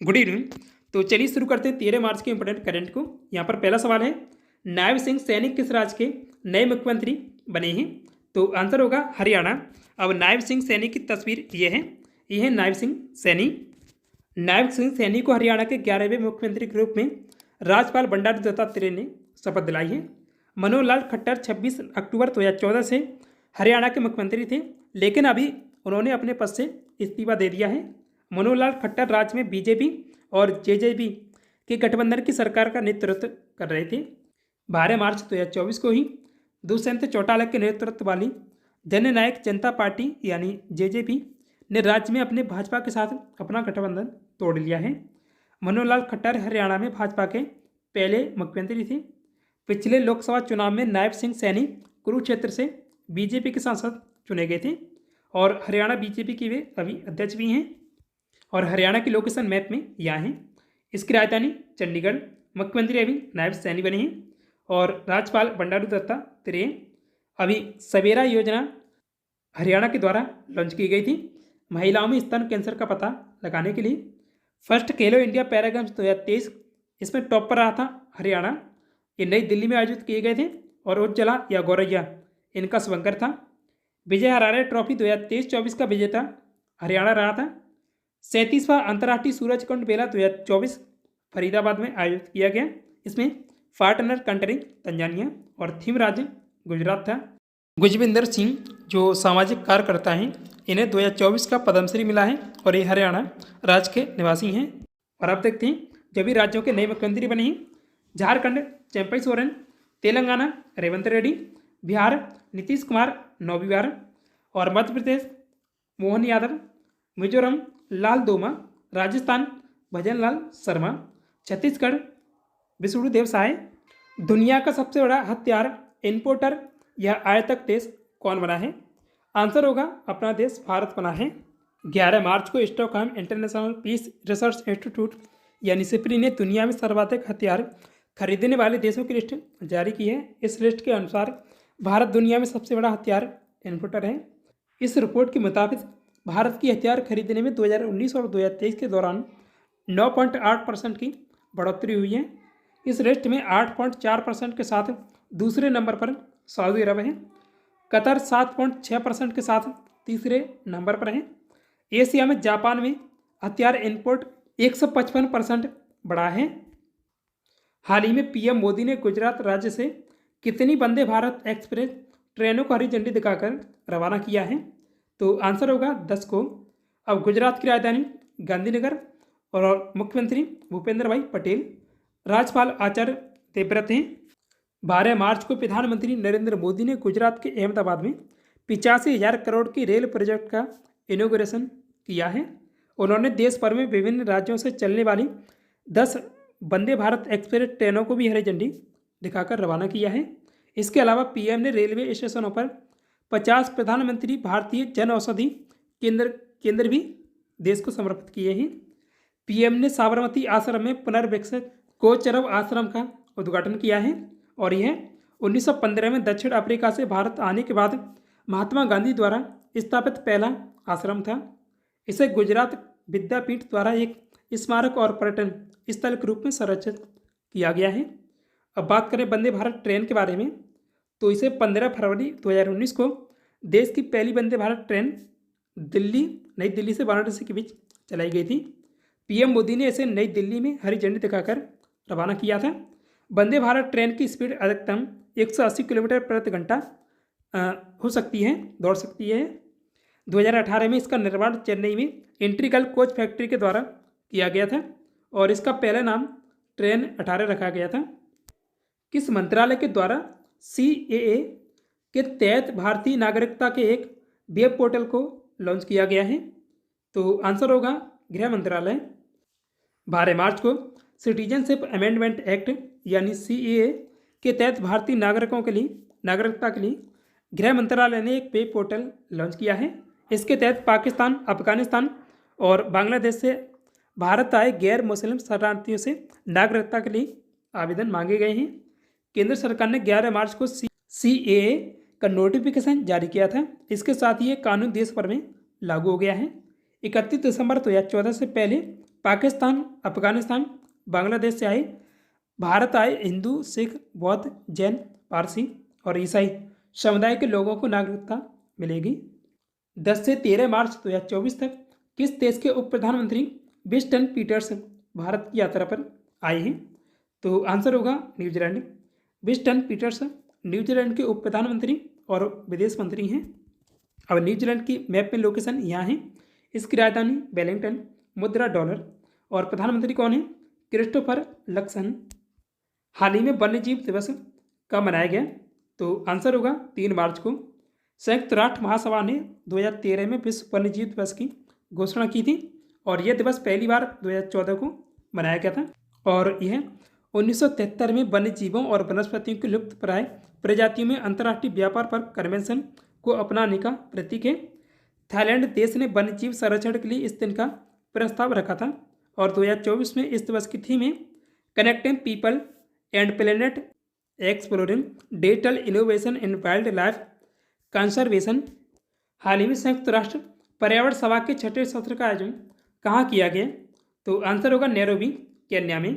Good evening. तो चलिए शुरू करते हैं 13 मार्च के इंपॉर्टेंट करंट को। यहाँ पर पहला सवाल है, नायब सिंह सैनी किस राज्य के नए मुख्यमंत्री बने हैं? तो आंसर होगा हरियाणा। अब नायब सिंह सैनी की तस्वीर ये है नायब सिंह सैनी। नायब सिंह सैनी को हरियाणा के 11वें मुख्यमंत्री के रूप में राज्यपाल बंडारू दत्तात्रेय ने शपथ दिलाई है। मनोहर लाल खट्टर 26 अक्टूबर 2014 से हरियाणा के मुख्यमंत्री थे, लेकिन अभी उन्होंने अपने पद से इस्तीफा दे दिया है। मनोहर लाल खट्टर राज्य में बीजेपी और जेजेपी के गठबंधन की सरकार का नेतृत्व कर रहे थे। 12 मार्च 2024 को ही दुष्यंत चौटाला के नेतृत्व वाली जननायक जनता पार्टी यानी जेजेपी ने राज्य में अपने भाजपा के साथ अपना गठबंधन तोड़ लिया है। मनोहर लाल खट्टर हरियाणा में भाजपा के पहले मुख्यमंत्री थे। पिछले लोकसभा चुनाव में नायब सिंह सैनी कुरुक्षेत्र से बीजेपी के सांसद चुने गए थे और हरियाणा बीजेपी के वे अभी अध्यक्ष भी हैं। और हरियाणा की लोकेशन मैप में यहाँ है। इसकी राजधानी चंडीगढ़। मुख्यमंत्री अभी नायब सैनी बने हैं और राज्यपाल बंडारू दत्तात्रेय। अभी सवेरा योजना हरियाणा के द्वारा लॉन्च की गई थी महिलाओं में स्तन कैंसर का पता लगाने के लिए। फर्स्ट खेलो इंडिया पैरा गेम्स 2023 इसमें टॉप पर रहा था हरियाणा। ये नई दिल्ली में आयोजित किए गए थे और उज्ज्वला या गौरैया इनका शुभंकर था। विजय हरारे ट्रॉफी 2023-24 का विजेता हरियाणा रहा था। 37वां अंतर्राष्ट्रीय सूरजकुंड मेला 2024 फरीदाबाद में आयोजित किया गया। इसमें पार्टनर कंट्री तंजानिया और थीम राज्य गुजरात था। गुजविंदर सिंह जो सामाजिक कार्यकर्ता हैं, इन्हें 2024 का पद्मश्री मिला है और ये हरियाणा राज्य के निवासी हैं। और आप देखते हैं जब भी राज्यों के नए मुख्यमंत्री बने हैं, झारखंड चंपई सोरेन, तेलंगाना रेवंत रेड्डी, बिहार नीतीश कुमार 9वीं बार और मध्य प्रदेश मोहन यादव, मिजोरम लाल दोमा, राजस्थान भजन लाल शर्मा, छत्तीसगढ़ विष्णुदेव साय। दुनिया का सबसे बड़ा हथियार इम्पोर्टर या आयातक देश कौन बना है? आंसर होगा अपना देश भारत बना है। 11 मार्च को Stockholm International Peace Research Institute यानी सिप्री ने दुनिया में सर्वाधिक हथियार खरीदने वाले देशों की लिस्ट जारी की है। इस लिस्ट के अनुसार भारत दुनिया में सबसे बड़ा हथियार इम्पोर्टर है। इस रिपोर्ट के मुताबिक भारत की हथियार खरीदने में 2019 और 2023 के दौरान 9.8% की बढ़ोतरी हुई है। इस लिस्ट में 8.4% के साथ दूसरे नंबर पर सऊदी अरब है। कतर 7.6% के साथ तीसरे नंबर पर है। एशिया में जापान में हथियार इम्पोर्ट 155% बढ़ा है। हाल ही में पीएम मोदी ने गुजरात राज्य से कितनी वंदे भारत एक्सप्रेस ट्रेनों को हरी झंडी दिखाकर रवाना किया है? तो आंसर होगा 10 को। अब गुजरात की राजधानी गांधीनगर और मुख्यमंत्री भूपेंद्र भाई पटेल, राज्यपाल आचार्य देवव्रत हैं। 12 मार्च को प्रधानमंत्री नरेंद्र मोदी ने गुजरात के अहमदाबाद में 85,000 करोड़ की रेल प्रोजेक्ट का इनॉग्रेशन किया है। उन्होंने देश भर में विभिन्न राज्यों से चलने वाली 10 वंदे भारत एक्सप्रेस ट्रेनों को भी हरी झंडी दिखाकर रवाना किया है। इसके अलावा पीएम ने रेलवे स्टेशनों पर 50 प्रधानमंत्री भारतीय जन औषधि केंद्र भी देश को समर्पित किए हैं। पीएम ने साबरमती आश्रम में पुनर्विकसित कोचरब आश्रम का उद्घाटन किया है और यह 1915 में दक्षिण अफ्रीका से भारत आने के बाद महात्मा गांधी द्वारा स्थापित पहला आश्रम था। इसे गुजरात विद्यापीठ द्वारा एक स्मारक और पर्यटन स्थल के रूप में संरक्षित किया गया है। अब बात करें वंदे भारत ट्रेन के बारे में, तो इसे 15 फरवरी 2019 को देश की पहली वंदे भारत ट्रेन नई दिल्ली से वाराणसी के बीच चलाई गई थी। पीएम मोदी ने इसे नई दिल्ली में हरी झंडी दिखाकर रवाना किया था। वंदे भारत ट्रेन की स्पीड अधिकतम 180 किलोमीटर प्रति घंटा हो सकती है, दौड़ सकती है। 2018 में इसका निर्माण चेन्नई में इंटीग्रल कोच फैक्ट्री के द्वारा किया गया था और इसका पहला नाम ट्रेन 18 रखा गया था। किस मंत्रालय के द्वारा CAA के तहत भारतीय नागरिकता के एक वेब पोर्टल को लॉन्च किया गया है? तो आंसर होगा गृह मंत्रालय। 12 मार्च को सिटीजनशिप अमेंडमेंट एक्ट यानी CAA के तहत भारतीय नागरिकता के लिए गृह मंत्रालय ने एक वेब पोर्टल लॉन्च किया है। इसके तहत पाकिस्तान, अफगानिस्तान और बांग्लादेश से भारत आए गैर मुस्लिम शरणार्थियों से नागरिकता के लिए आवेदन मांगे गए हैं। केंद्र सरकार ने 11 मार्च को CAA का नोटिफिकेशन जारी किया था। इसके साथ ही ये कानून देश भर में लागू हो गया है। 31 दिसंबर 2014 से पहले पाकिस्तान, अफगानिस्तान, बांग्लादेश से आए, भारत आए हिंदू, सिख, बौद्ध, जैन, पारसी और ईसाई समुदाय के लोगों को नागरिकता मिलेगी। 10 से 13 मार्च 2024 तक किस देश के उप प्रधानमंत्री विंस्टन पीटर्स भारत की यात्रा पर आए हैं? तो आंसर होगा न्यूजीलैंड। विंस्टन पीटर्स न्यूजीलैंड के उप प्रधानमंत्री और विदेश मंत्री हैं। अब न्यूजीलैंड की मैप में लोकेशन यहाँ है। इसकी राजधानी वेलिंगटन, मुद्रा डॉलर और प्रधानमंत्री कौन है? Christopher Luxon. हाल ही में वन्यजीव दिवस कब मनाया गया? तो आंसर होगा 3 मार्च को। संयुक्त राष्ट्र महासभा ने 2013 में विश्व वन्यजीव दिवस की घोषणा की थी और यह दिवस पहली बार 2014 को मनाया गया था और यह 1973 में वन्यजीवों और वनस्पतियों की लुप्तप्राय प्रजातियों में अंतर्राष्ट्रीय व्यापार पर कन्वेंशन को अपनाने का प्रतीक है। थाईलैंड देश ने वन्यजीव संरक्षण के लिए इस दिन का प्रस्ताव रखा था और 2024 में इस दिवस की थीम है connecting people and planet, exploring digital innovation in wildlife conservation. हाल ही में संयुक्त राष्ट्र पर्यावरण सभा के 6ठे सत्र का आयोजन कहाँ किया गया? तो आंसर होगा नैरोबी, केन्या में।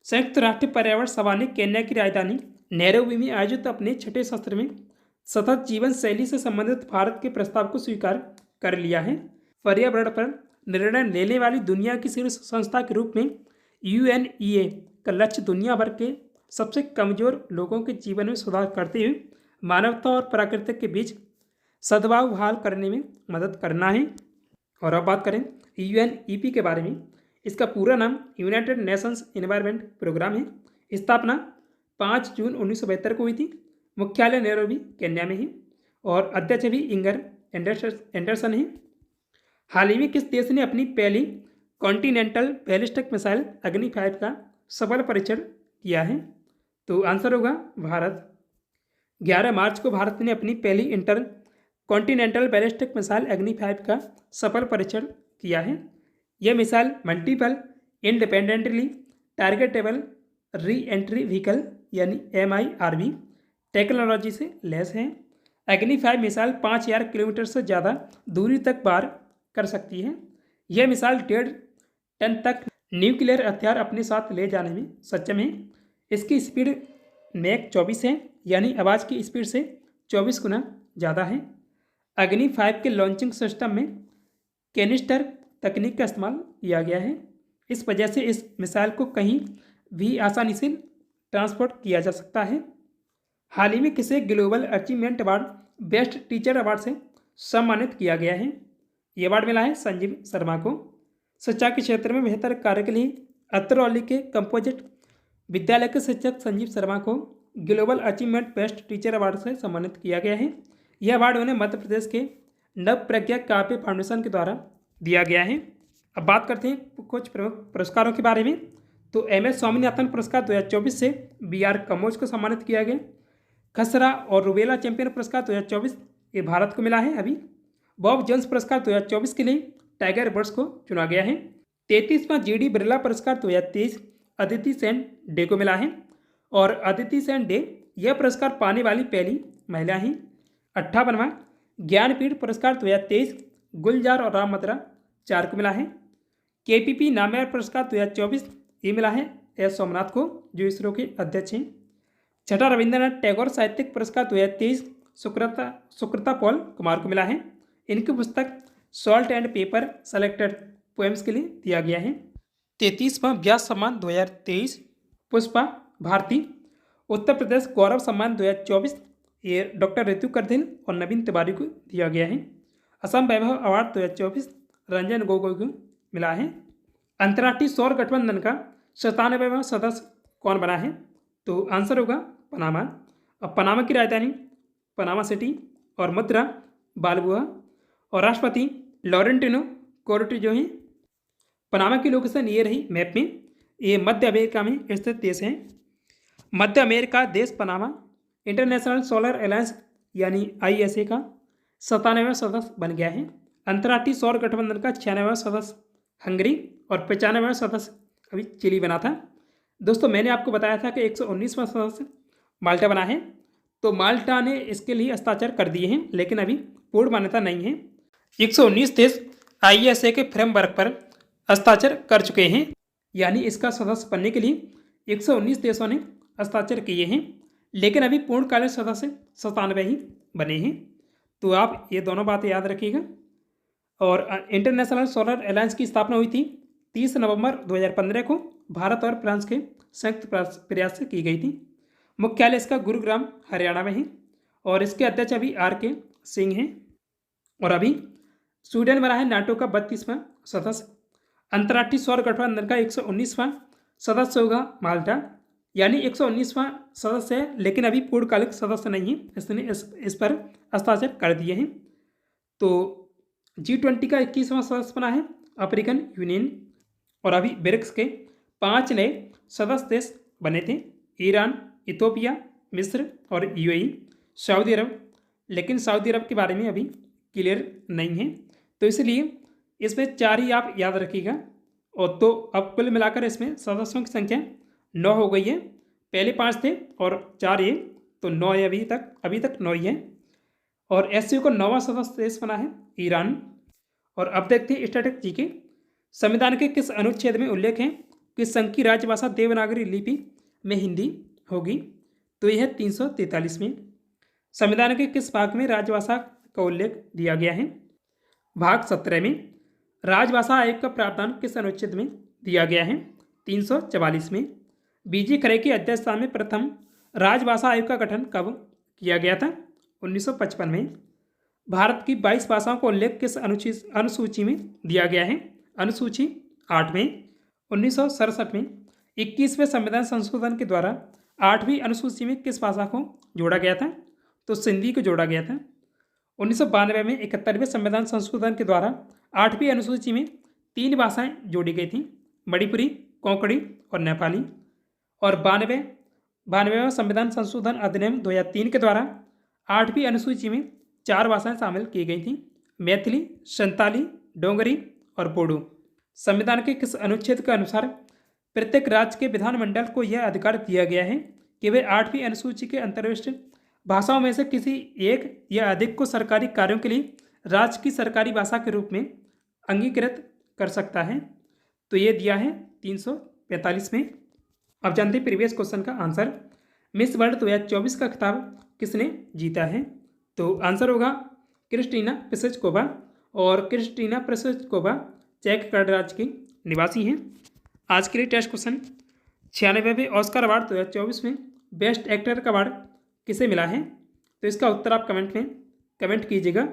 संयुक्त राष्ट्र पर्यावरण सभा ने केन्या की राजधानी नैरोबी में आयोजित अपने 6ठे सत्र में सतत जीवन शैली से संबंधित भारत के प्रस्ताव को स्वीकार कर लिया है। पर्यावरण पर निर्णय लेने वाली दुनिया की शीर्ष संस्था के रूप में UNEA का लक्ष्य दुनिया भर के सबसे कमजोर लोगों के जीवन में सुधार करते हुए मानवता और प्राकृतिक के बीच सद्भाव बहाल करने में मदद करना है। और अब बात करें UNEP के बारे में। इसका पूरा नाम यूनाइटेड नेशंस एनवायरनमेंट प्रोग्राम है। स्थापना 5 जून 1972 को हुई थी। मुख्यालय नैरोबी, केन्या में है और अध्यक्ष भी इंगर एंडरसन है। हाल ही में किस देश ने अपनी पहली कॉन्टिनेंटल बैलिस्टिक मिसाइल अग्नि 5 का सफल परीक्षण किया है? तो आंसर होगा भारत। 11 मार्च को भारत ने अपनी पहली इंटर कॉन्टिनेंटल बैलिस्टिक मिसाइल अग्नि 5 का सफल परीक्षण किया है। यह missile multiple independently targetable re entry vehicle यानी MIRV टेक्नोलॉजी से लैस है। अग्नि 5 मिसाइल 5000 किलोमीटर से ज़्यादा दूरी तक पार कर सकती है। यह मिसाइल 1.5 टन तक न्यूक्लियर हथियार अपने साथ ले जाने में सक्षम है। इसकी स्पीड मैक 24 है यानी आवाज़ की स्पीड से 24 गुना ज़्यादा है। अग्नि 5 के लॉन्चिंग सिस्टम में कैनिस्टर तकनीक का इस्तेमाल किया गया है। इस वजह से इस मिसाइल को कहीं भी आसानी से ट्रांसपोर्ट किया जा सकता है। हाल ही में किसे global achievement award best teacher award से सम्मानित किया गया है? ये अवार्ड मिला है संजीव शर्मा को। शिक्षा के क्षेत्र में बेहतर कार्य के लिए अतरौली के कंपोजिट विद्यालय के शिक्षक संजीव शर्मा को global achievement best teacher award से सम्मानित किया गया है। यह अवार्ड उन्हें मध्य प्रदेश के नव प्रज्ञा काव्य फाउंडेशन के द्वारा दिया गया है। अब बात करते हैं कुछ प्रमुख पुरस्कारों के बारे में। तो MS स्वामीनाथन पुरस्कार 2024 से BR कमोज को सम्मानित किया गया। खसरा और रुबेला चैंपियन पुरस्कार 2024 ये भारत को मिला है अभी। बॉब जोन्स पुरस्कार 2024 के लिए टाइगर वुड्स को चुना गया है। 33वां GD बिरला पुरस्कार 2023 अदिति सेन डे को मिला है और अदिति सेन डे यह पुरस्कार पाने वाली पहली महिला हैं। 58वां ज्ञानपीठ पुरस्कार 2023 गुलजार और राम मद्रा 4 को मिला है। KPP नामयार पुरस्कार 2024 ये मिला है S सोमनाथ को जो इसरो के अध्यक्ष हैं। 6ठा रविंद्रनाथ टैगोर साहित्यिक पुरस्कार 2023 सुकृता पॉल कुमार को मिला है। इनकी पुस्तक salt and paper selected poems के लिए दिया गया है। 33वां व्यास सम्मान 2023 पुष्पा भारती। उत्तर प्रदेश गौरव सम्मान 2024 ये डॉक्टर ऋतु करदिल और नवीन तिवारी को दिया गया है। असम वैभव अवार्ड 2024 रंजन गोगोई को मिला है। अंतर्राष्ट्रीय सौर गठबंधन का 97वां सदस्य कौन बना है? तो आंसर होगा पनामा। अब पनामा की राजधानी पनामा सिटी और मुद्रा बालबुआ और राष्ट्रपति लॉरेंटिनो कोर्टिजो हैं। पनामा की लोकेशन ये रही मैप में। ये मध्य अमेरिका में स्थित देश है। मध्य अमेरिका देश पनामा इंटरनेशनल सोलर अलायंस यानी ISA का 97वां सदस्य बन गया है। अंतर्राष्ट्रीय सौर गठबंधन का 96वां सदस्य हंगरी और 95वां सदस्य अभी चिली बना था। दोस्तों मैंने आपको बताया था कि 119वां सदस्य माल्टा बना है। तो माल्टा ने इसके लिए हस्ताक्षर कर दिए हैं लेकिन अभी पूर्ण मान्यता नहीं है। 119 देश ISA के फ्रेमवर्क पर हस्ताक्षर कर चुके हैं, यानी इसका सदस्य बनने के लिए 119 देशों ने हस्ताक्षर किए हैं, लेकिन अभी पूर्णकालिक सदस्य 97 ही बने हैं। तो आप ये दोनों बातें याद रखिएगा। और इंटरनेशनल सोलर अलायंस की स्थापना हुई थी 30 नवंबर 2015 को भारत और फ्रांस के संयुक्त प्रयास से की गई थी। मुख्यालय इसका गुरुग्राम हरियाणा में है और इसके अध्यक्ष अभी RK सिंह हैं। और अभी स्वीडन बना है नाटो का 32वां सदस्य। अंतर्राष्ट्रीय सौर गठबंधन का 119वां सदस्य होगा माल्टा, यानी 119वां सदस्य है, लेकिन अभी पूर्णकालिक सदस्य नहीं है, इसने इस पर हस्ताक्षर कर दिए हैं। तो G20 का 21वां सदस्य बना है अफ्रीकन यूनियन। और अभी ब्रिक्स के 5 नए सदस्य देश बने थे, ईरान, इथोपिया, मिस्र और UAE, सऊदी अरब। लेकिन सऊदी अरब के बारे में अभी क्लियर नहीं है, तो इसलिए इसमें 4 ही आप याद रखिएगा। और तो अब कुल मिलाकर इसमें सदस्यों की संख्या 9 हो गई है। पहले 5 थे और 4 ये, तो 9 है अभी तक 9 ही है। और SCO का 9वां सदस्य देश बना है ईरान। और अब देखते हैं स्टैटिक जी के संविधान के किस अनुच्छेद में उल्लेख है कि संघ की राजभाषा देवनागरी लिपि में हिंदी होगी। तो यह है 343 में। संविधान के किस भाग में राजभाषा का उल्लेख दिया गया है? भाग 17 में। राजभाषा आयोग का प्रावधान किस अनुच्छेद में दिया गया है? 344 में। BG खरे की अध्यक्षता में प्रथम राजभाषा आयोग का गठन कब किया गया था? 1955 में। भारत की 22 भाषाओं का उल्लेख किस अनुसूची में दिया गया है? अनुसूची 8 में। 1967 में 21वें संविधान संशोधन के द्वारा 8वीं अनुसूची में किस भाषा को जोड़ा गया था? तो सिंधी को जोड़ा गया था। 1992 में 71वें संविधान संशोधन के द्वारा 8वीं अनुसूची में 3 भाषाएं जोड़ी गई थीं, मणिपुरी, कोंकणी और नेपाली। और 92वें संविधान संशोधन अधिनियम 2003 के द्वारा 8वीं अनुसूची में 4 भाषाएं शामिल की गई थीं, मैथिली, संताली, डोगरी और बोडो। संविधान के किस अनुच्छेद के अनुसार प्रत्येक राज्य के विधानमंडल को यह अधिकार दिया गया है कि वे 8वीं अनुसूची के अंतर्विष्ट भाषाओं में से किसी एक या अधिक को सरकारी कार्यों के लिए राज्य की सरकारी भाषा के रूप में अंगीकृत कर सकता है? तो ये दिया है 345 में। अब जानते हैं प्रीवियस क्वेश्चन का आंसर। मिस वर्ल्ड 2024 का खिताब किसने जीता है? तो आंसर होगा क्रिस्टीना प्लिसकोवा। और क्रिस्टीना प्लिसकोवा चेक गणराज्य की निवासी हैं। आज के लिए टेस्ट क्वेश्चन। 96वें ऑस्कर अवार्ड 2024 में बेस्ट एक्टर का अवार्ड किसे मिला है? तो इसका उत्तर आप कमेंट कीजिएगा।